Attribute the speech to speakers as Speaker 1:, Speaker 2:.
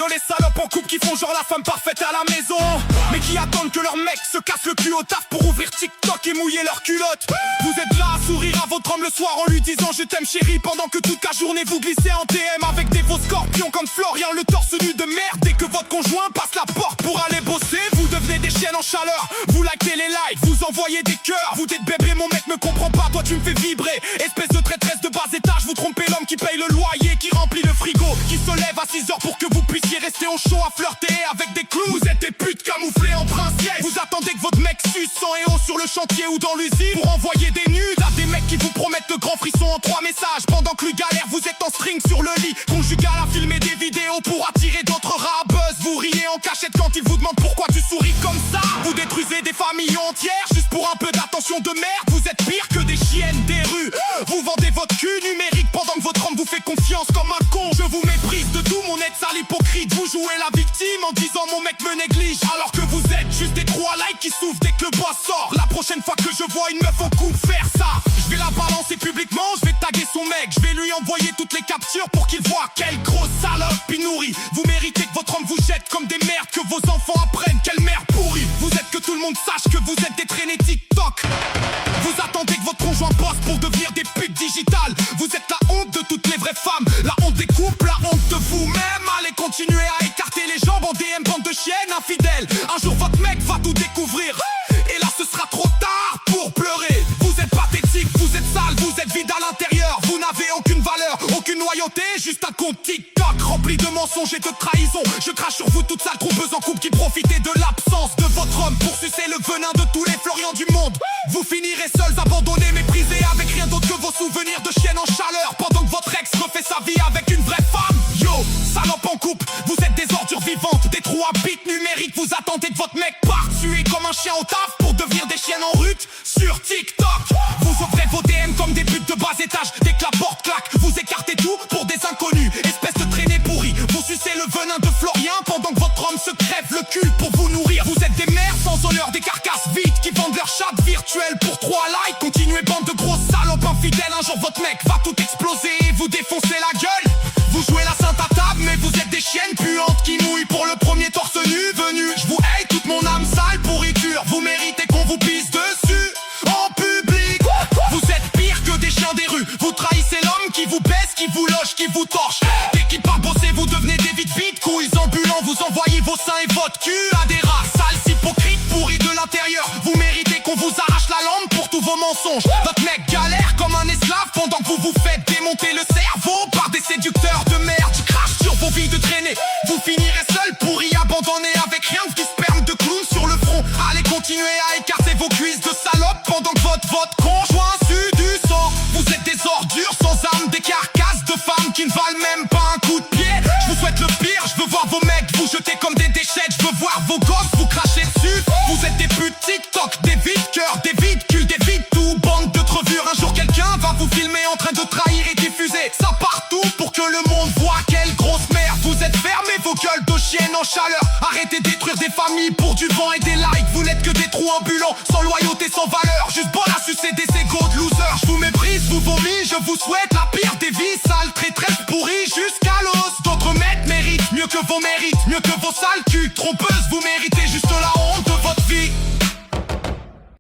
Speaker 1: Yo les salopes en couple qui font genre la femme parfaite à la maison, mais qui attendent que leur mec se casse le cul au taf pour ouvrir TikTok et mouiller leur culotte. Vous êtes là à sourire à votre homme le soir en lui disant je t'aime chérie, pendant que toute la journée vous glissez en TM avec des faux scorpions comme Florian, le torse nu de merde. Dès que votre conjoint passe la porte pour aller bosser, vous devenez des chiennes en chaleur. Vous likez les likes, vous envoyez des cœurs. Vous dites bébé mon mec me comprend pas, toi tu me fais vibrer. Espèce de traîtresse de bas étage, vous trompez l'homme qui paye le loyer, qui remplit le frigo, qui se lève à 6h pour que vous puissiez rester au chaud à flirter avec des clous. Vous êtes des putes camouflées en princière. Vous attendez que votre mec suce sans et haut sur le chantier ou dans l'usine pour envoyer des nudes à des mecs qui vous promettent le grand frisson en 3 messages. Pendant que lui galère, vous êtes en string sur le lit, conjugal à filmer des vidéos pour attirer d'autres rabeuses. Vous riez en cachette quand ils vous demandent pourquoi tu souris comme ça. Vous détruisez des familles entières juste pour un peu d'attention de merde. Vous êtes pire que des chiennes des rues. Vous vendez votre cul numérique pendant que votre homme vous fait confiance comme un con. Je vous méprise de tout mon être sale hypocrite. Vous jouez la victime en disant mon mec me néglige, alors que vous êtes juste des 3 likes qui souffrent dès que le boss sort. La prochaine fois que je vois une meuf en couple faire ça, je vais la balancer publiquement, je vais taguer son mec, je vais lui envoyer toutes les captures pour qu'il voit quelle grosse salope il nourrit. Vous méritez que votre homme vous jette comme des merdes, que vos enfants apprennent quelle mère pourrie. Vous êtes que tout le monde sache que vous êtes des traînés TikTok. Vous attendez que votre conjoint bosse pour devenir des putes digitales. Vous êtes la honte de toutes les vraies femmes, la honte des couples, la honte de vous-même. Allez continuer à écarter les jambes en DM, bande de chiennes infidèles. Un jour votre mec va tout découvrir, et là ce sera trop tard pour pleurer. Vous êtes pathétique, vous êtes sale, vous êtes vide à l'intérieur. Vous n'avez aucune valeur, aucune loyauté, juste un compte TikTok rempli de mensonges et de trahison. Je crache sur vous toute sale trompeuse en couple qui profitez de l'absence de votre homme pour sucer le venin de tous les Florians du monde. Vous finirez seuls, abandonnés, méprisés, avec rien d'autre que vos souvenirs de chienne en chaleur, pendant que votre ex refait sa vie avec une vraie femme. Yo, salope en couple, vous êtes des ordures vivantes, des trous à bits numériques. Vous attendez que votre mec parte tuer comme un chien au taf pour devenir des chiennes en rut sur TikTok. Vous ouvrez vos DM comme des putes de bas étage. Dès que la porte claque, vous écartez tout pour des inconnus, espèce de traînée pourrie. Vous sucez le venin de Florian pendant que votre homme se crève le cul pour vous nourrir. Vous êtes des mères sans honneur, des carcasses vides qui vendent leur chat virtuel pour 3 likes. Continuez bande de grosses salopes infidèles. Un jour votre mec va tout exploser et vous défoncer la gueule. Vous jouez la sainte à table mais vous êtes des chiennes puantes qui mouillent pour le premier torse nu venu. Je vous hais toute mon âme sale pourriture. Vous méritez qu'on vous pisse dessus en public. Vous êtes pire que des chiens des rues. Vous trahissez l'homme qui vous baisse, qui vous loge, qui vous torche. Dès qu'il part bosser vous devenez des vides couilles ambulants. Vous envoyez vos seins et votre cul à des rats sales hypocrites pourris de l'intérieur. Vous méritez qu'on vous arrache la langue pour tous vos mensonges. Votre mec galère comme un esclave pendant que vous vous faites démonter le cerveau par des séducteurs de merde. Je crache sur vos vies de traînée. Vous finirez seul pourri, abandonné avec rien que du sperme de clown sur le front. Allez continuer à écarter vos cuisses de salope pendant que votre conjoint sue du sang. Vous êtes des ordures sans âme, des carcasses de femmes qui ne valent même pas un coup de pied. Je vous souhaite le pire, je veux voir vos mecs vous jeter comme des déchets. Je veux voir vos gosses vous cracher dessus. Vous êtes des putes TikTok, des vides cœurs, des vides culs, des vides tout. Bande de trevures, un jour quelqu'un va vous filmer en train de trahir et diffuser ça partout pour que le monde voit quelle grosse merde. Vous êtes fermés vos gueules de chiennes en chaleur. Arrêtez de détruire des familles pour du vent et des likes. Vous n'êtes que des trous ambulants, sans loyauté, sans valeur. Juste bon à sucer des égos de losers. Je vous méprise, vous vomis, je vous souhaite la pire des vies. Sale traîtresse pourrie jusqu'à l'os. D'autres mecs méritent mieux que vos mérites, mieux que vos sales culs trompeuses. Vous méritez